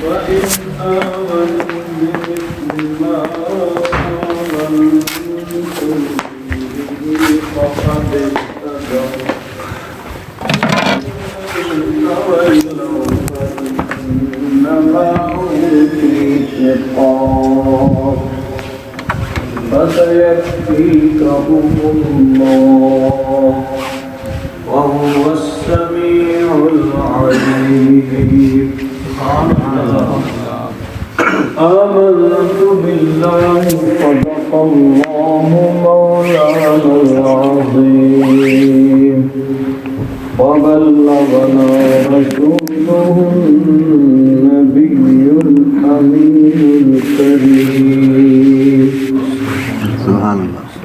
وإن آمنوا بمثل ما آمنتم به فقد اهتدوا تولوا فإنما هم في شقاق فسيكفيكهم الله وهو السميع العليم. آمنت بالله صدق الله مولانا العظيم وبلغنا رسوله النبي الأمين الكريم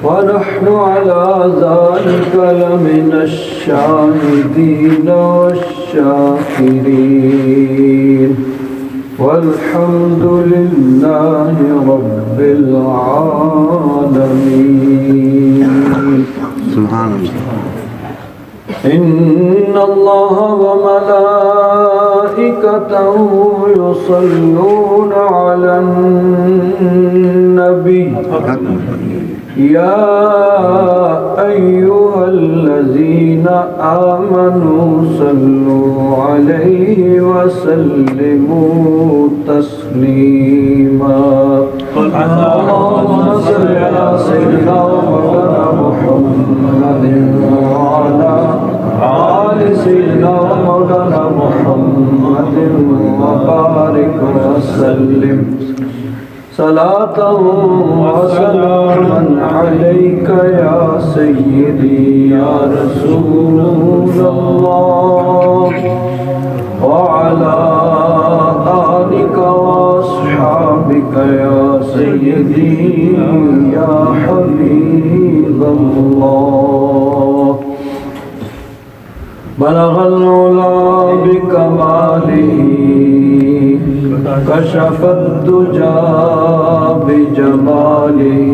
ونحن على ذلك لمن الشاهدين والشاكرين والحمد لله رب العالمين. سبحان الله. إن الله وملائكته يصلون على النبي يا أيها الذين آمنوا صلوا عليه وسلموا تسليما. اللهم صل على سيدنا ومولانا محمد وعلى آل سيدنا ومولانا محمد وبارك وسلم صلاة وسلاما عليك يا سيدي يا رسول الله وعلى آلك وأصحابك يا سيدي يا حبيب الله. بلغ العلا بكماله كشف الدجى بجماله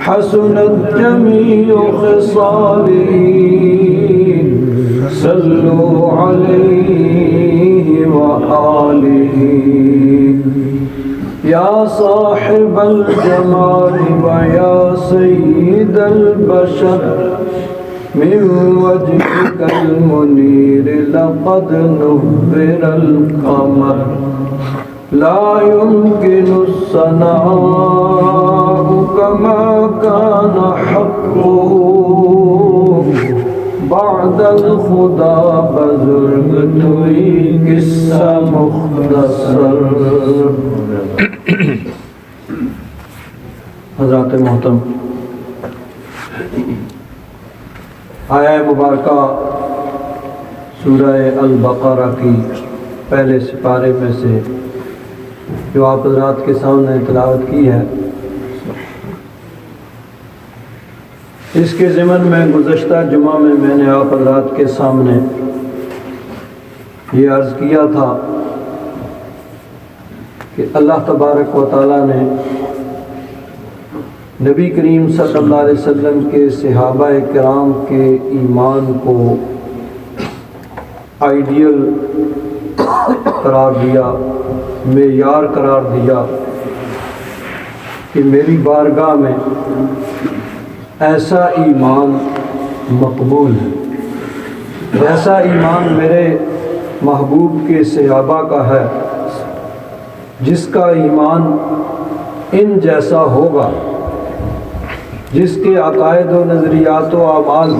حسنت جميع خصاله صلوا عليه وآله. يا صاحب الجمال ويا سيد البشر من وجهك المنير لقد نور القمر لا يمكن الثناء كما كان حقه بعد الخدا بزرگ توئی قصہ مختصر. حضرات محترم، آیہ مبارکہ سورہ البقرہ کی پہلے سپارے میں سے جو آپ حضرات کے سامنے تلاوت کی ہے، اس کے ضمن میں گزشتہ جمعہ میں نے آپ حضرات کے سامنے یہ عرض کیا تھا کہ اللہ تبارک و تعالیٰ نے نبی کریم صلی اللہ علیہ وسلم کے صحابہ کرام کے ایمان کو آئیڈیل قرار دیا، معیار قرار دیا کہ میری بارگاہ میں ایسا ایمان مقبول ہے جیسا ایمان میرے محبوب کے صحابہ کا ہے، جس کا ایمان ان جیسا ہوگا، جس کے عقائد و نظریات و اعمال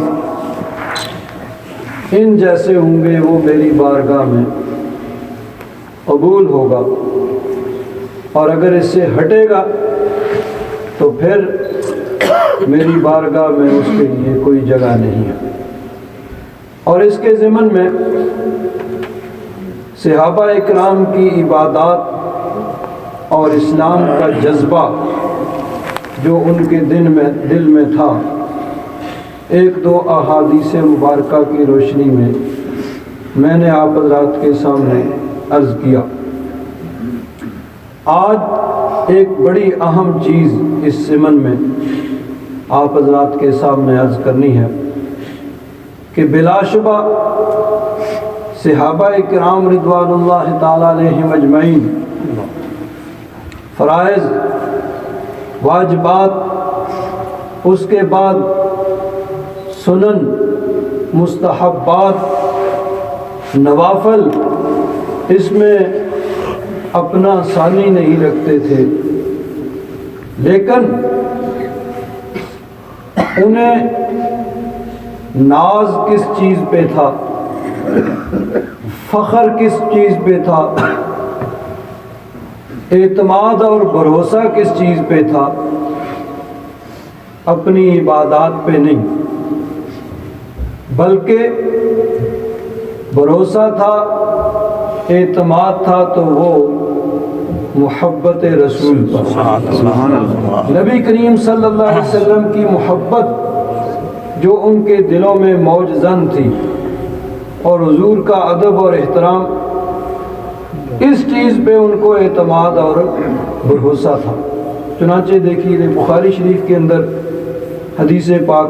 ان جیسے ہوں گے، وہ میری بارگاہ میں قبول ہوگا، اور اگر اس سے ہٹے گا تو پھر میری بارگاہ میں اس کے لیے کوئی جگہ نہیں ہے. اور اس کے ضمن میں صحابہ اکرام کی عبادات اور اسلام کا جذبہ جو ان کے دل میں تھا، ایک دو احادیث مبارکہ کی روشنی میں نے آپ حضرات کے سامنے عرض کیا. آج ایک بڑی اہم چیز اس ضمن میں آپ حضرات کے سامنے عرض کرنی ہے کہ بلا شبہ صحابہ کرام رضوان اللہ تعالیٰ علیہم اجمعین فرائض واجبات، اس کے بعد سنن مستحبات نوافل، اس میں اپنا ثانی نہیں رکھتے تھے، لیکن انہیں ناز کس چیز پہ تھا، فخر کس چیز پہ تھا، اعتماد اور بھروسہ کس چیز پہ تھا؟ اپنی عبادات پہ نہیں، بلکہ بھروسہ تھا، اعتماد تھا تو وہ محبت رسول پر، نبی کریم صلی اللہ علیہ وسلم کی محبت جو ان کے دلوں میں موج زن تھی، اور حضور کا ادب اور احترام، اس چیز پہ ان کو اعتماد اور بھروسہ تھا۔ چنانچہ دیکھیے بخاری شریف کے اندر حدیث پاک،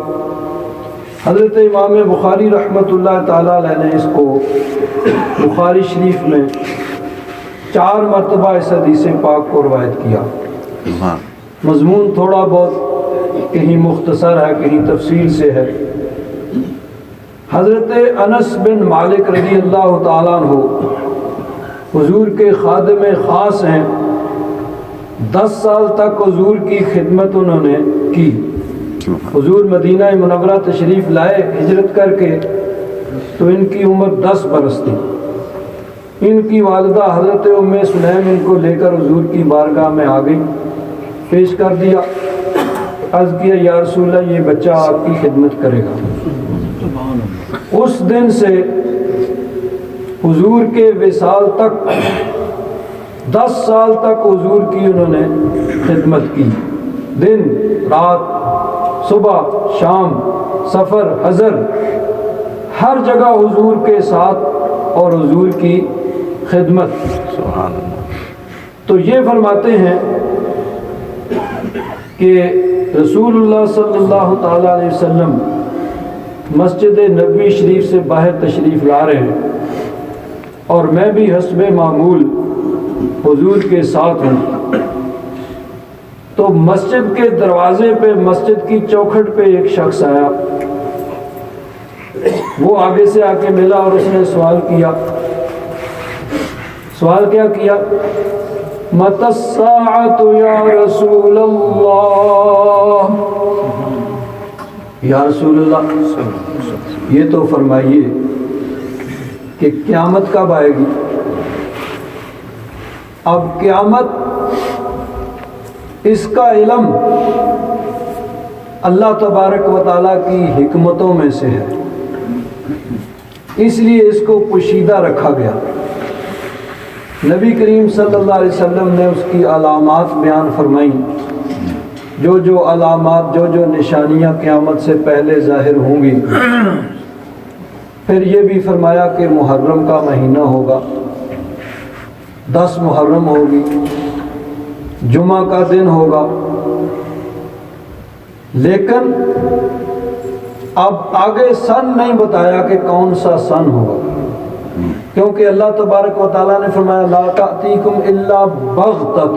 حضرت امام بخاری رحمۃ اللہ تعالیٰ علیہ نے اس کو بخاری شریف میں 4 مرتبہ اس حدیث پاک کو روایت کیا۔ مضمون تھوڑا بہت کہیں مختصر ہے، کہیں تفصیل سے ہے۔ حضرت انس بن مالک رضی اللہ تعالیٰ عنہ حضور کے خادم خاص ہیں، 10 سال تک حضور کی خدمت انہوں نے کی۔ حضور مدینہ منورہ تشریف لائے ہجرت کر کے تو ان کی عمر 10 برس تھی۔ ان کی والدہ حضرت ام سلیم ان کو لے کر حضور کی بارگاہ میں آ گئی، پیش کر دیا، عرض کیا یا رسول اللہ یہ بچہ آپ کی خدمت کرے گا۔ اس دن سے حضور کے وصال تک 10 سال تک حضور کی انہوں نے خدمت کی، دن رات، صبح شام، سفر حضر، ہر جگہ حضور کے ساتھ اور حضور کی خدمت۔ سبحان اللہ۔ تو یہ فرماتے ہیں کہ رسول اللہ صلی اللہ تعالیٰ علیہ وسلم مسجد نبوی شریف سے باہر تشریف لا رہے ہیں، اور میں بھی حسب معمول حضور کے ساتھ ہوں، تو مسجد کے دروازے پہ، مسجد کی چوکھٹ پہ ایک شخص آیا، وہ آگے سے آ کے ملا اور اس نے سوال کیا۔ سوال کیا کیا؟ متی الساعۃ یا رسول اللہ، یا رسول اللہ یہ تو فرمائیے کہ قیامت کب آئے گی؟ اب قیامت، اس کا علم اللہ تبارک و تعالیٰ کی حکمتوں میں سے ہے، اس لیے اس کو پوشیدہ رکھا گیا۔ نبی کریم صلی اللہ علیہ وسلم نے اس کی علامات بیان فرمائیں، جو جو علامات، جو جو نشانیاں قیامت سے پہلے ظاہر ہوں گی۔ پھر یہ بھی فرمایا کہ محرم کا مہینہ ہوگا، 10 محرم ہوگی، جمعہ کا دن ہوگا، لیکن اب آگے سن نہیں بتایا کہ کون سا سن ہوگا، کیونکہ اللہ تبارک و تعالیٰ نے فرمایا لا تأتیکم الا بغتۃ،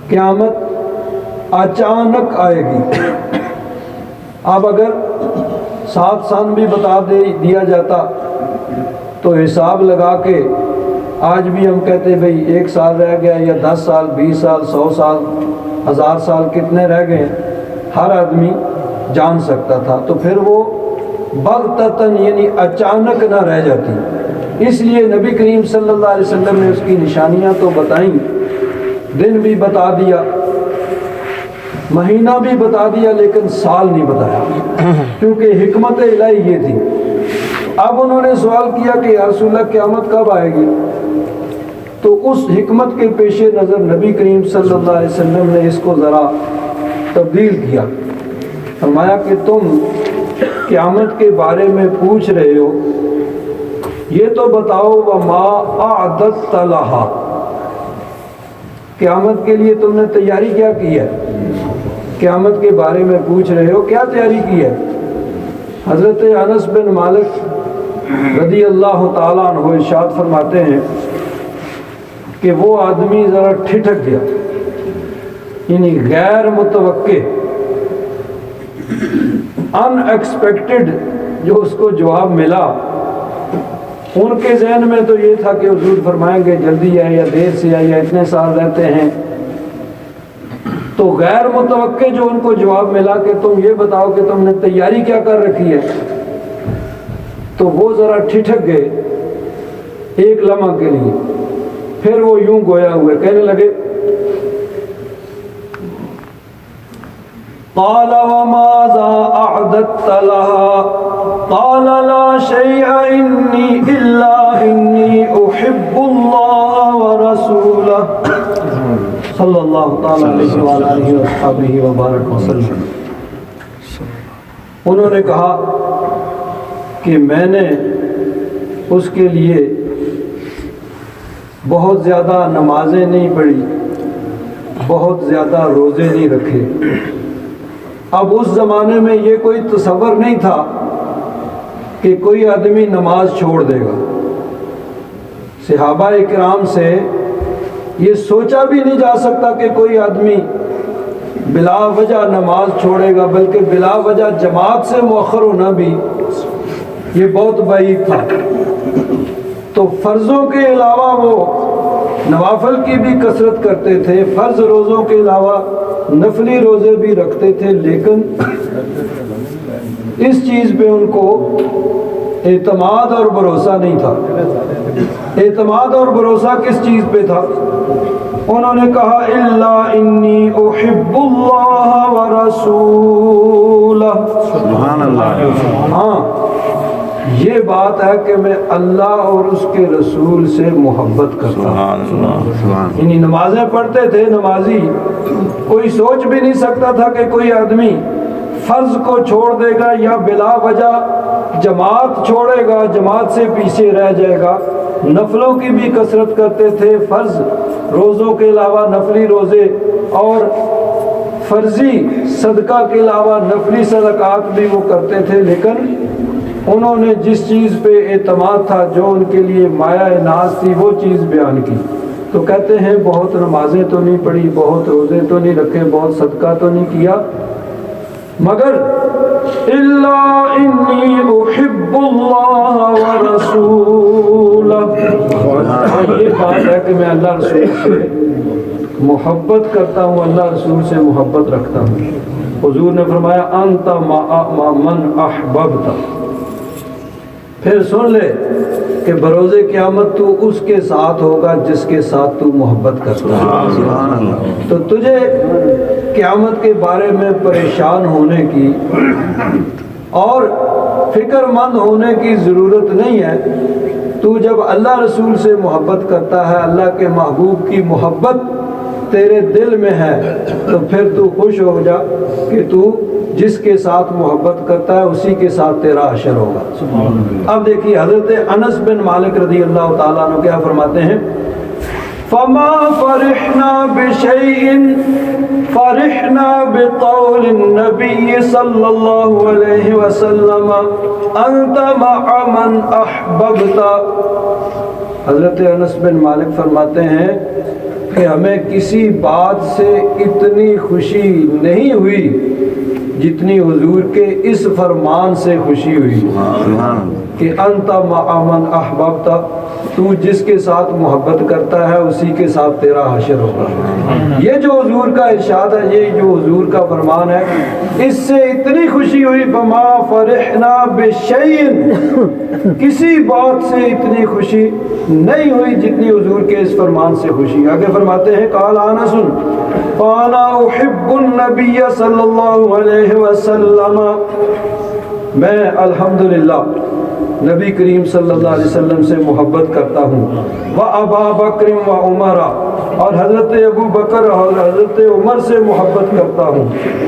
قیامت اچانک آئے گی۔ اب اگر 7 سن بھی بتا دیا جاتا تو حساب لگا کے آج بھی ہم کہتے بھئی 1 سال رہ گیا، یا 10 سال، 20 سال، 100 سال، 1000 سال کتنے رہ گئے، ہر آدمی جان سکتا تھا۔ تو پھر وہ بغتتاً یعنی اچانک نہ رہ جاتی، اس لیے نبی کریم صلی اللہ علیہ وسلم نے اس کی نشانیاں تو بتائیں، دن بھی بتا دیا، مہینہ بھی بتا دیا، لیکن سال نہیں بتایا، کیونکہ حکمت الہی یہ تھی۔ اب انہوں نے سوال کیا کہ یا رسول اللہ قیامت کب آئے گی؟ تو اس حکمت کے پیش نظر نبی کریم صلی اللہ علیہ وسلم نے اس کو ذرا تبدیل کیا، فرمایا کہ تم قیامت کے بارے میں پوچھ رہے ہو، یہ تو بتاؤ وما اعددت لہا، قیامت کے لیے تم نے تیاری کیا کی ہے؟ قیامت کے بارے میں پوچھ رہے ہو، کیا تیاری کی ہے؟ حضرت انس بن مالک رضی اللہ تعالیٰ عنہ ارشاد فرماتے ہیں کہ وہ آدمی ذرا ٹھٹک گیا، یعنی غیر متوقع ان ایکسپیکٹڈ جو اس کو جواب ملا۔ ان کے ذہن میں تو یہ تھا کہ حضور فرمائیں گے جلدی آئے یا دیر سے آئے یا اتنے سال رہتے ہیں، تو غیر متوقع جو ان کو جواب ملا کہ تم یہ بتاؤ کہ تم نے تیاری کیا کر رکھی ہے، تو وہ ذرا ٹھٹک گئے ایک لمحہ کے لیے، پھر وہ یوں گویا ہوئے کہنے لگے قال وماذا اعددت لها قال لا شيء انی الا انی احب اللہ ورسولہ صلی اللہ تعالی علیہ وآلہ وصحبہ وبارک وسلم۔ انہوں نے کہا کہ میں نے اس کے لیے بہت زیادہ نمازیں نہیں پڑھی، بہت زیادہ روزے نہیں رکھے۔ اب اس زمانے میں یہ کوئی تصور نہیں تھا کہ کوئی آدمی نماز چھوڑ دے گا۔ صحابہ کرام سے یہ سوچا بھی نہیں جا سکتا کہ کوئی آدمی بلا وجہ نماز چھوڑے گا، بلکہ بلا وجہ جماعت سے مؤخر ہونا بھی یہ بہت بعید تھا۔ تو فرضوں کے علاوہ وہ نوافل کی بھی کثرت کرتے تھے، فرض روزوں کے علاوہ نفلی روزے بھی رکھتے تھے، لیکن اس چیز پہ ان کو اعتماد اور بھروسہ نہیں تھا۔ اعتماد اور بھروسہ کس چیز پہ تھا؟ انہوں نے کہا الا انی احب اللہ ورسولہ، سبحان اللہ۔ ہاں یہ بات ہے کہ میں اللہ اور اس کے رسول سے محبت کرتا ہوں۔ یعنی نمازیں پڑھتے تھے، نمازی کوئی سوچ بھی نہیں سکتا تھا کہ کوئی آدمی فرض کو چھوڑ دے گا یا بلا وجہ جماعت چھوڑے گا، جماعت سے پیچھے رہ جائے گا۔ نفلوں کی بھی کثرت کرتے تھے، فرض روزوں کے علاوہ نفلی روزے اور فرضی صدقہ کے علاوہ نفلی صدقات بھی وہ کرتے تھے، لیکن انہوں نے جس چیز پہ اعتماد تھا، جو ان کے لیے مایہ ناز تھی، وہ چیز بیان کی۔ تو کہتے ہیں بہت نمازیں تو نہیں پڑھی، بہت روزے تو نہیں رکھے، بہت صدقہ تو نہیں کیا، مگر الا انی احب اللہ ورسولہ، یہ بات ہے کہ میں اللہ رسول سے محبت کرتا ہوں، اللہ رسول سے محبت رکھتا ہوں۔ حضور نے فرمایا انت مع من احببت، پھر سن لے کہ بروز قیامت تو اس کے ساتھ ہوگا جس کے ساتھ تو محبت کرتا ہے۔ تو تجھے قیامت کے بارے میں پریشان ہونے کی اور فکر مند ہونے کی ضرورت نہیں ہے۔ تو جب اللہ رسول سے محبت کرتا ہے، اللہ کے محبوب کی محبت تیرے دل میں ہے، تو پھر تو خوش ہو جا کہ تو جس کے ساتھ محبت کرتا ہے اسی کے ساتھ تیرا حشر ہوگا۔ اب دیکھیے حضرت انس بن مالک رضی اللہ تعالیٰ عنہ کیا فرماتے ہیں، فما فرحنا بشيء فرحنا بقول النبي صلى الله عليه وسلم انت مع من احببت۔ حضرت انس بن مالک فرماتے ہیں کہ ہمیں کسی بات سے اتنی خوشی نہیں ہوئی جتنی حضور کے اس فرمان سے خوشی ہوئی کہ انت مع من احببت، تو جس کے ساتھ محبت کرتا ہے اسی کے ساتھ تیرا حشر ہوگا۔ یہ جو حضور کا ارشاد ہے، یہ جو حضور کا فرمان ہے، اس سے اتنی خوشی ہوئی، فما فرحنا بشیء، کسی بات سے اتنی خوشی نہیں ہوئی جتنی حضور کے اس فرمان سے خوشی۔ آگے فرماتے ہیں قال انس فانا احب النبی صلی اللہ علیہ وسلم، میں الحمدللہ نبی کریم صلی اللہ علیہ وسلم سے محبت کرتا ہوں، وابا بکر و عمر، اور حضرت ابو بکر اور حضرت عمر سے محبت کرتا ہوں،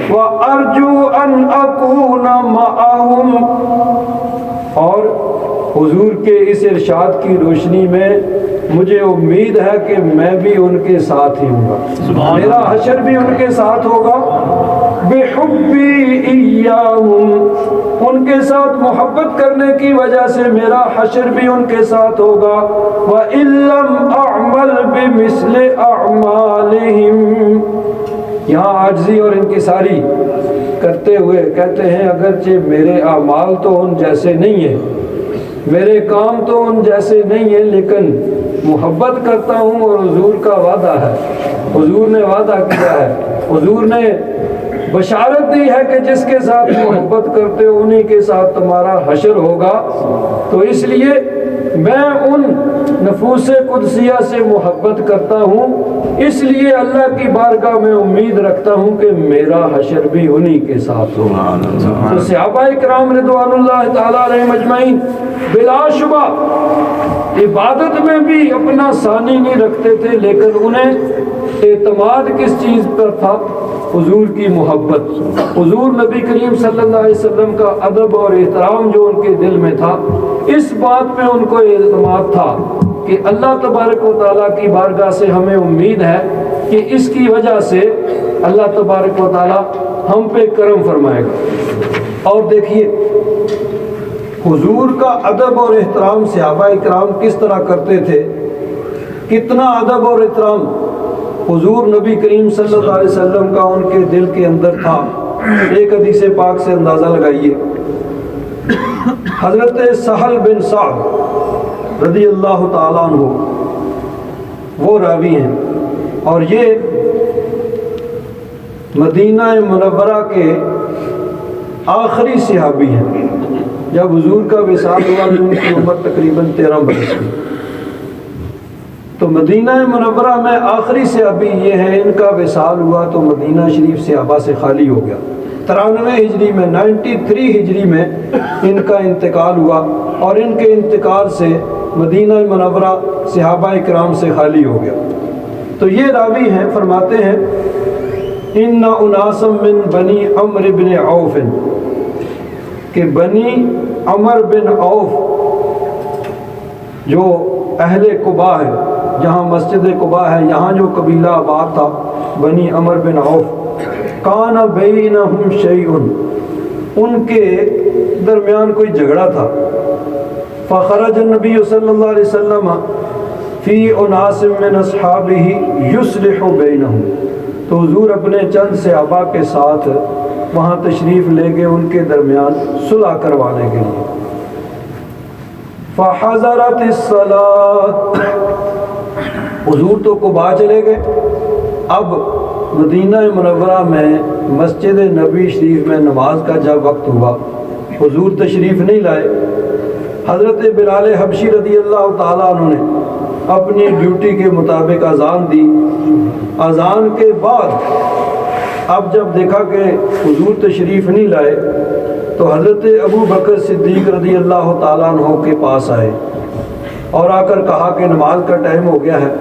وارجو ان اکون معهم، اور حضور کے اس ارشاد کی روشنی میں مجھے امید ہے کہ میں بھی ان کے ساتھ ہی ہوں گا، میرا حشر بھی ان کے ساتھ ہوگا، بحبی ایاہم، ان کے ساتھ محبت کرنے کی وجہ سے میرا حشر بھی ان کے ساتھ ہوگا. وَإِن لَّمْ أَعْمَلْ بِمِثْلِ أَعْمَالِهِمْ. یہاں عاجزی اور انکساری کرتے ہوئے کہتے ہیں اگرچہ میرے اعمال تو ان جیسے نہیں ہیں, میرے کام تو ان جیسے نہیں ہیں, لیکن محبت کرتا ہوں اور حضور کا وعدہ ہے, حضور نے وعدہ کیا ہے, حضور نے بشارت دی ہے کہ جس کے ساتھ محبت کرتے ہو انہی کے ساتھ تمہارا حشر ہوگا. تو اس لیے میں ان نفوس قدسیہ سے محبت کرتا ہوں, اس لیے اللہ کی بارگاہ میں امید رکھتا ہوں کہ میرا حشر بھی انہی کے ساتھ ہوگا. تو صحابہ کرام رضوان اللہ تعالی علیہم اجمعین بلا شبہ عبادت میں بھی اپنا ثانی نہیں رکھتے تھے, لیکن انہیں اعتماد کس چیز پر تھا؟ حضور کی محبت, حضور نبی کریم صلی اللہ علیہ وسلم کا ادب اور احترام جو ان کے دل میں تھا, اس بات پہ ان کو اعتماد تھا کہ اللہ تبارک و تعالیٰ کی بارگاہ سے ہمیں امید ہے کہ اس کی وجہ سے اللہ تبارک و تعالیٰ ہم پہ کرم فرمائے گا. اور دیکھیے حضور کا ادب اور احترام صحابہ کرام کس طرح کرتے تھے, کتنا ادب اور احترام حضور نبی کریم صلی اللہ علیہ وسلم کا ان کے دل کے اندر تھا. ایک حدیث پاک سے اندازہ لگائیے. حضرت سہل بن سعد رضی اللہ تعالیٰ عنہ وہ راوی ہیں, اور یہ مدینہ منورہ کے آخری صحابی ہیں. جب حضور کا وصال ہوا تو ان کی عمر تقریباً 13 برس کی. تو مدینہ منورہ میں آخری صحابی یہ ہے, ان کا وصال ہوا تو مدینہ شریف صحابہ سے خالی ہو گیا. 93 ہجری میں 93 ہجری میں ان کا انتقال ہوا, اور ان کے انتقال سے مدینہ منورہ صحابہ کرام سے خالی ہو گیا. تو یہ راوی ہیں, فرماتے ہیں ان اناسم من بنی عمرو بن عوف, کہ بنی عمر بن عوف جو اہل قباء ہے, جہاں مسجد قباء ہے, یہاں جو قبیلہ آباد تھا بنی عمر بن عوف, کان بینہم شیء, ان کے درمیان کوئی جھگڑا تھا. فخرج النبی صلی اللہ علیہ وسلم فی اناس من اصحابہ یصلح بینہم, تو حضور اپنے چند صحابہ کے ساتھ وہاں تشریف لے گئے ان کے درمیان صلح کروانے کے لیے. فحضرت الصلاۃ, حضور تو قباء چلے گئے, اب مدینہ منورہ میں مسجد نبی شریف میں نماز کا جب وقت ہوا, حضور تشریف نہیں لائے. حضرت بلال حبشی رضی اللہ تعالیٰ عنہ نے اپنی ڈیوٹی کے مطابق اذان دی. اذان کے بعد اب جب دیکھا کہ حضور تشریف نہیں لائے تو حضرت ابو بکر صدیق رضی اللہ تعالیٰ عنہ کے پاس آئے اور آ کر کہا کہ نماز کا ٹائم ہو گیا ہے,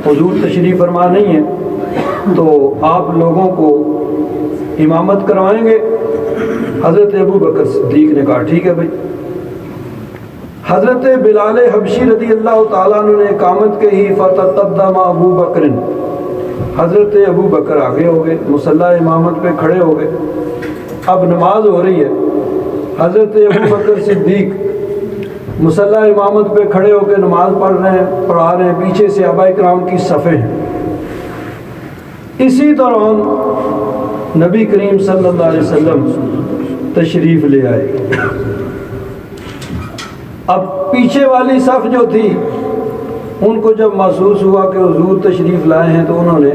حضور تشریف فرما نہیں ہے, تو آپ لوگوں کو امامت کروائیں گے؟ حضرت ابو بکر صدیق نے کہا ٹھیک ہے بھائی. حضرت بلال حبشی رضی اللہ تعالیٰ عنہ نے اقامت کہی. فتقدم ابو بکر, حضرت ابو بکر آگے ہو گئے, مصلی امامت پہ کھڑے ہو گئے. اب نماز ہو رہی ہے, حضرت ابو بکر صدیق مصلی امامت پہ کھڑے ہو کے نماز پڑھا رہے ہیں, پیچھے سے صحابہ کرام کی صفیں ہیں. اسی دوران نبی کریم صلی اللہ علیہ وسلم تشریف لے آئے. اب پیچھے والی صف جو تھی ان کو جب محسوس ہوا کہ حضور تشریف لائے ہیں تو انہوں نے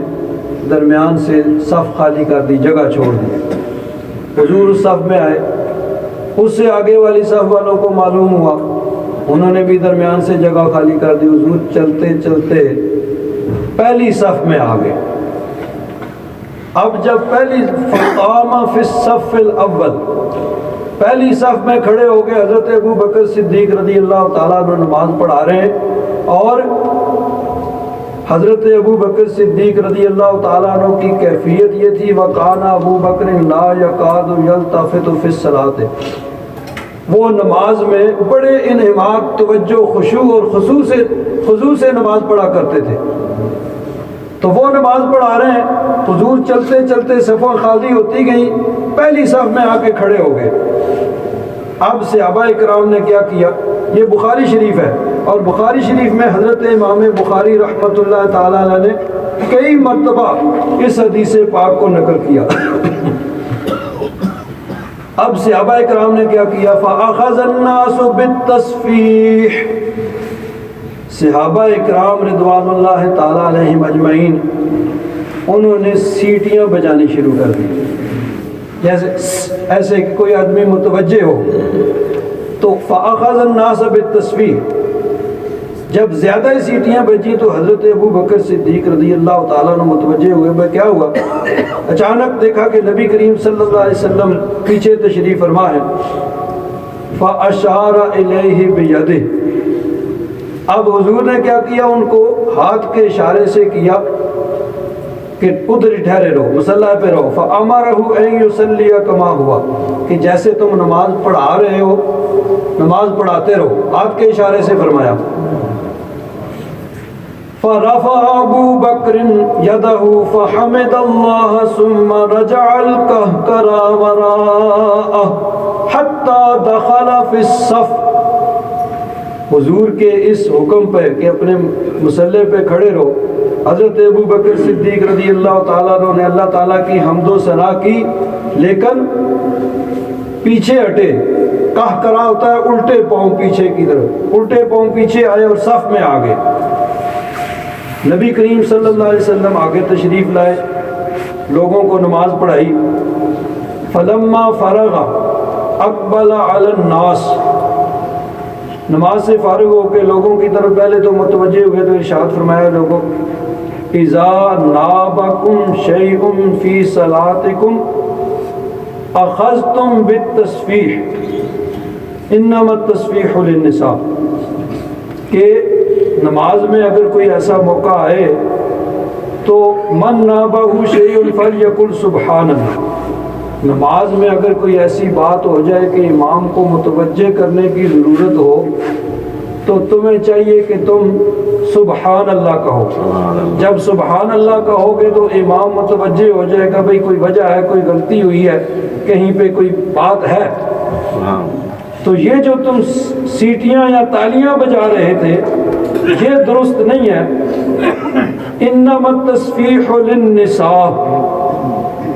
درمیان سے صف خالی کر دی, جگہ چھوڑ دی. حضور اس صف میں آئے, اس سے آگے والی صف والوں کو معلوم ہوا, انہوں نے بھی درمیان سے جگہ خالی کر دی. حضور چلتے چلتے پہلی صف میں آ گئے. اب جب پہلی فقام فی الصف الاول, پہلی صف میں کھڑے ہو گئے, حضرت ابو بکر صدیق رضی اللہ تعالیٰ عنہ نماز پڑھا رہے ہیں, اور حضرت ابو بکر صدیق رضی اللہ تعالیٰ عنہ کی کیفیت یہ تھی وَقَانَ ابو بکر لا يَقَادُ يَلْتَفِتُ فِي الصَّلَاةِ, وہ نماز میں بڑے انہماک, توجہ, خشوع اور خضوع سے نماز پڑھا کرتے تھے. تو وہ نماز پڑھا رہے ہیں, حضور چلتے چلتے صفیں خالی ہوتی گئیں, پہلی صف میں آ کے کھڑے ہو گئے. اب صحابہ کرام نے کیا کیا؟ یہ بخاری شریف ہے، اور بخاری شریف میں حضرت امام بخاری رحمۃ اللہ تعالیٰ علیہ نے کئی مرتبہ اس حدیث پاک کو نقل کیا۔ اب صحابہ کرام نے کیا کیا؟ فَأَخَذَ النَّاسُ بِالتَّصْفِيحِ، صحابہ کرام رضوان اللہ تعالیٰ علیہم اجمعین انہوں نے سیٹیاں بجانی شروع کر دی، جیسے ایسے کہ کوئی آدمی متوجہ ہو۔ تو فَأَخَذَ النَّاسَ بِالتَّصْفِيحِ، جب زیادہ سیٹیاں بجی تو حضرت ابو بکر صدیق رضی اللہ تعالیٰ عنہ متوجہ ہوئے، بھائی کیا ہوا؟ اچانک دیکھا کہ نبی کریم صلی اللہ علیہ وسلم پیچھے تشریف فرما ہے۔ فَأَشَارَ إِلَيْهِ بِيَدِهِ، اب حضور نے کیا کیا؟ ان کو ہاتھ کے اشارے سے کیا کہ ادھر ہی ٹھہرے رہو، مصلی پہ رہو۔ فَأَمَرَهُ أَن يُصَلِّيَ كَمَا هُوَ، کہ جیسے تم نماز پڑھا رہے ہو نماز پڑھاتے رہو، ہاتھ کے اشارے سے فرمایا۔ فَرَفَعَ أَبُو بَكْرٍ يَدَهُ فَحَمِدَ اللَّهَ ثُمَّ رَجَعَ الْقَهْقَرَى وَرَاءَهُ حَتَّى دَخَلَ فِي الصَّفِّ، حضور کے اس حکم پہ کہ اپنے مصلی پہ کھڑے رہو، حضرت ابو بکر صدیق رضی اللہ تعالیٰ عنہ نے اللہ تعالیٰ کی حمد و ثنا کی، لیکن پیچھے ہٹے۔ قہقرہ ہوتا ہے الٹے پاؤں پیچھے کی طرف، الٹے پاؤں پیچھے آئے اور صف میں آگے۔ نبی کریم صلی اللہ علیہ وسلم آگے تشریف لائے، لوگوں کو نماز پڑھائی۔ فلما فرغ اقبل علی الناس، نماز سے فارغ ہو کے لوگوں کی طرف پہلے تو متوجہ ہوئے تو ارشاد فرمایا، لوگوں اذا نابکم شیء فی صلاتکم اخذتم بالتسبیح انما التسبیح للنساء، کہ نماز میں اگر کوئی ایسا موقع آئے تو من نابہ شیء فلیقل سبحان اللہ، نماز میں اگر کوئی ایسی بات ہو جائے کہ امام کو متوجہ کرنے کی ضرورت ہو تو تمہیں چاہیے کہ تم سبحان اللہ کہو۔ جب سبحان اللہ کہو گے تو امام متوجہ ہو جائے گا، بھئی کوئی وجہ ہے، کوئی غلطی ہوئی ہے، کہیں پہ کوئی بات ہے۔ تو یہ جو تم سیٹیاں یا تالیاں بجا رہے تھے یہ درست نہیں ہے۔ انما التسبیح للنساء،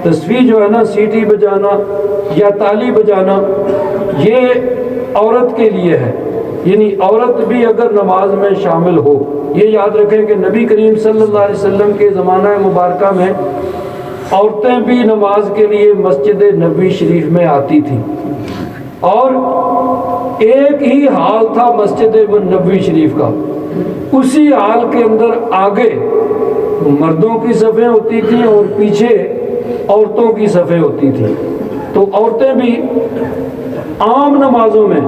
تسبیح جو ہے نا، سیٹی بجانا یا تالی بجانا، یہ عورت کے لیے ہے، یعنی عورت بھی اگر نماز میں شامل ہو۔ یہ یاد رکھیں کہ نبی کریم صلی اللہ علیہ وسلم کے زمانہ مبارکہ میں عورتیں بھی نماز کے لیے مسجد نبوی شریف میں آتی تھیں، اور ایک ہی حال تھا مسجد نبوی شریف کا، اسی حال کے اندر آگے مردوں کی صفیں ہوتی تھیں اور پیچھے عورتوں کی صفیں ہوتی تھیں۔ تو عورتیں بھی عام نمازوں میں،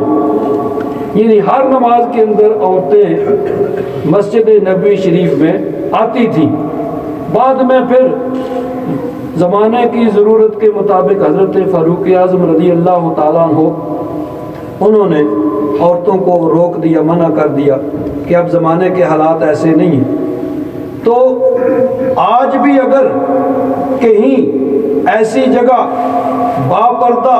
یعنی ہر نماز کے اندر عورتیں مسجد نبوی شریف میں آتی تھیں۔ بعد میں پھر زمانے کی ضرورت کے مطابق حضرت فاروق اعظم رضی اللہ تعالیٰ عنہ انہوں نے عورتوں کو روک دیا، منع کر دیا کہ اب زمانے کے حالات ایسے نہیں ہیں۔ تو آج بھی اگر کہیں ایسی جگہ باپردہ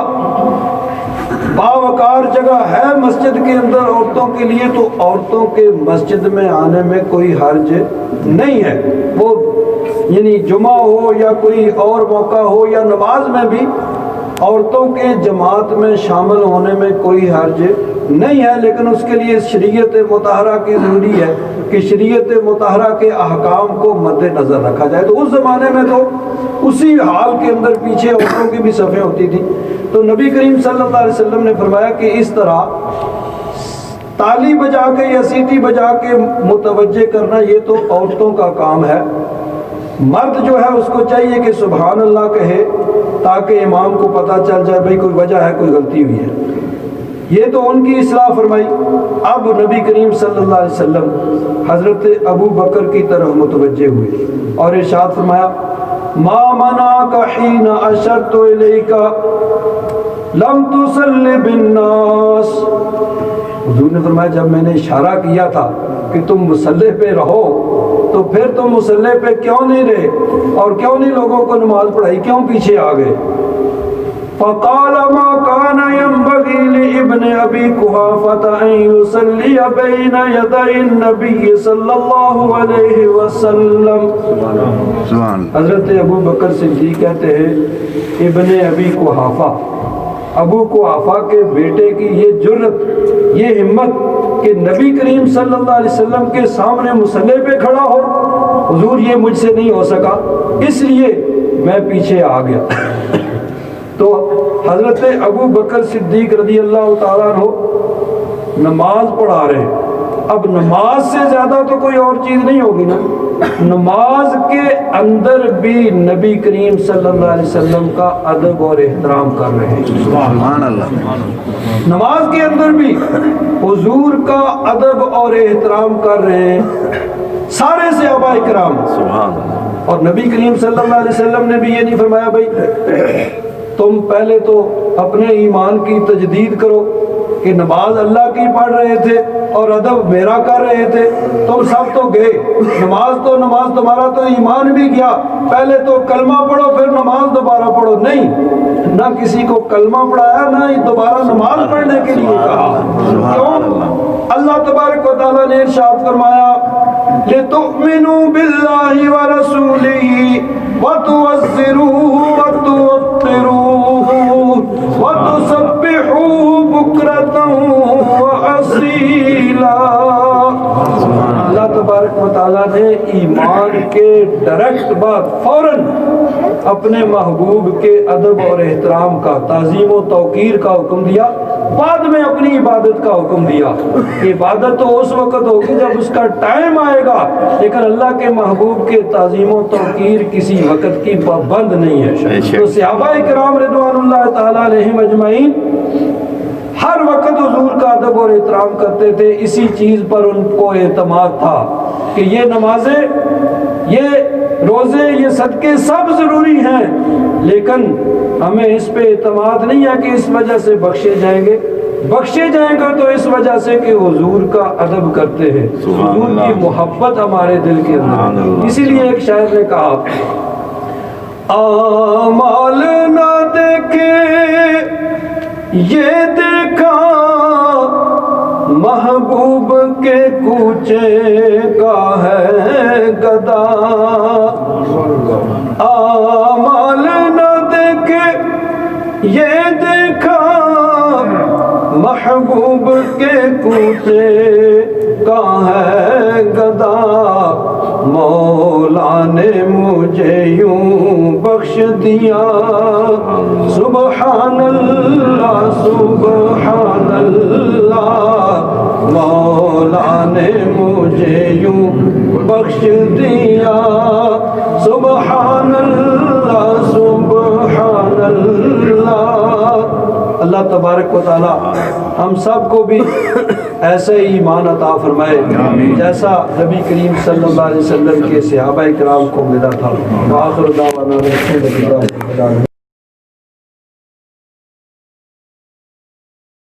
باوقار جگہ ہے مسجد کے اندر عورتوں کے لیے تو عورتوں کے مسجد میں آنے میں کوئی حرج نہیں ہے، وہ یعنی جمعہ ہو یا کوئی اور موقع ہو یا نماز میں بھی عورتوں کے جماعت میں شامل ہونے میں کوئی حرج نہیں ہے، لیکن اس کے لیے شریعت مطہرہ کی ضروری ہے کہ شریعت مطہرہ کے احکام کو مد نظر رکھا جائے۔ تو اس زمانے میں تو اسی حال کے اندر پیچھے عورتوں کی بھی صفیں ہوتی تھیں۔ تو نبی کریم صلی اللہ علیہ وسلم نے فرمایا کہ اس طرح تالی بجا کے یا سیٹی بجا کے متوجہ کرنا یہ تو عورتوں کا کام ہے، مرد جو ہے اس کو چاہیے کہ سبحان اللہ کہے تاکہ امام کو پتہ چل جائے بھئی کوئی وجہ ہے، کوئی غلطی ہوئی ہے۔ یہ تو ان کی اصلاح فرمائی۔ اب نبی کریم صلی اللہ علیہ وسلم حضرت ابو بکر کی طرف متوجہ ہوئے اور ارشاد فرمایا، ما منعک حین اشرت الیک لم تصلی بالناس، حضور نے فرمایا جب میں نے اشارہ کیا تھا کہ تم مصلی پہ رہو تو پھر تم مصلی پہ کیوں نہیں رہے اور کیوں نہیں لوگوں کو نماز پڑھائی، کیوں پیچھے آ گئے؟ فقال ما كان ينبغي لابن ابي قحافة ان يصلي بين يدي النبي صلى الله عليه وسلم. سبحان حضرت ابو بکر صدیق کہتے ہیں ابن ابی قحافہ، ابو قحافہ کے بیٹے کی یہ جرت، یہ ہمت کہ نبی کریم صلی اللہ علیہ وسلم کے سامنے مصلی پہ کھڑا ہو. حضور یہ مجھ سے نہیں ہو سکا، اس لیے میں پیچھے آ گیا. تو حضرت ابو بکر صدیق رضی اللہ تعالیٰ عنہ نماز پڑھا رہے ہیں. اب نماز سے زیادہ تو کوئی اور چیز نہیں ہوگی نا. نماز کے اندر بھی نبی کریم صلی اللہ علیہ وسلم کا ادب اور احترام کر رہے ہیں. سبحان اللہ. نماز کے اندر بھی حضور کا ادب اور احترام کر رہے ہیں سارے صحابہ کرام. سبحان اللہ. اور نبی کریم صلی اللہ علیہ وسلم نے بھی یہ نہیں فرمایا بھائی تم پہلے تو اپنے ایمان کی تجدید کرو کہ نماز اللہ کی پڑھ رہے تھے اور ادب میرا کر رہے تھے، تم سب تو گئے، نماز تمہارا تو ایمان بھی گیا، پہلے تو کلمہ پڑھو پھر نماز دوبارہ پڑھو. نہیں، نہ کسی کو کلمہ پڑھایا نہ ہی دوبارہ نماز پڑھنے کے لیے کہا. کیوں؟ اللہ تبارک و تعالیٰ نے ارشاد فرمایا لِتُؤْمِنُوا بِاللَّهِ وَرَسُولِهِ وَتُعَزِّرُوهُ وَتُوَقِّرُوهُ وَتُسَبِّحُوهُ بُكْرَةً وَأَصِيلًا. اللہ تبارک و تعالیٰ نے ایمان کے ڈائریکٹ بعد فوراً اپنے محبوب کے ادب اور احترام کا، تعظیم و توقیر کا حکم دیا، بعد میں اپنی عبادت کا حکم دیا. عبادت تو اس وقت ہوگی جب اس کا ٹائم آئے گا، لیکن اللہ کے محبوب کے تعظیم و توقیر کسی وقت کی پابند نہیں ہے. تو صحابہ کرام رضوان اللہ تعالیٰ علیہم اجمعین ہر وقت حضور کا ادب اور احترام کرتے تھے. اسی چیز پر ان کو اعتماد تھا کہ یہ نمازیں، یہ روزے، یہ صدقے سب ضروری ہیں، لیکن ہمیں اس پہ اعتماد نہیں ہے کہ اس وجہ سے بخشے جائیں گے. بخشے جائیں گے تو اس وجہ سے کہ حضور کا ادب کرتے ہیں، حضور کی محبت ہمارے دل کے اندر. اسی لیے ایک شاعر نے کہا اعمال نہ دیکھے یہ دیکھا محبوب کے کوچے کا ہے گدا. اعمال نہ دیکھے یہ دیکھا محبوب کے کوچے کا ہے گدا. مولا نے مجھے یوں بخش دیا سبحان اللہ سبحان اللہ. مولا نے مجھے یوں بخش دیا سبحان اللہ سبحان اللہ. اللہ تبارک و تعالی ہم سب کو بھی ایسے ایمان عطا فرمائے جیسا نبی کریم صلی اللہ علیہ وسلم کے صحابہ کرام کو ملا تھا. وآخر دعوانا الحمدللہ.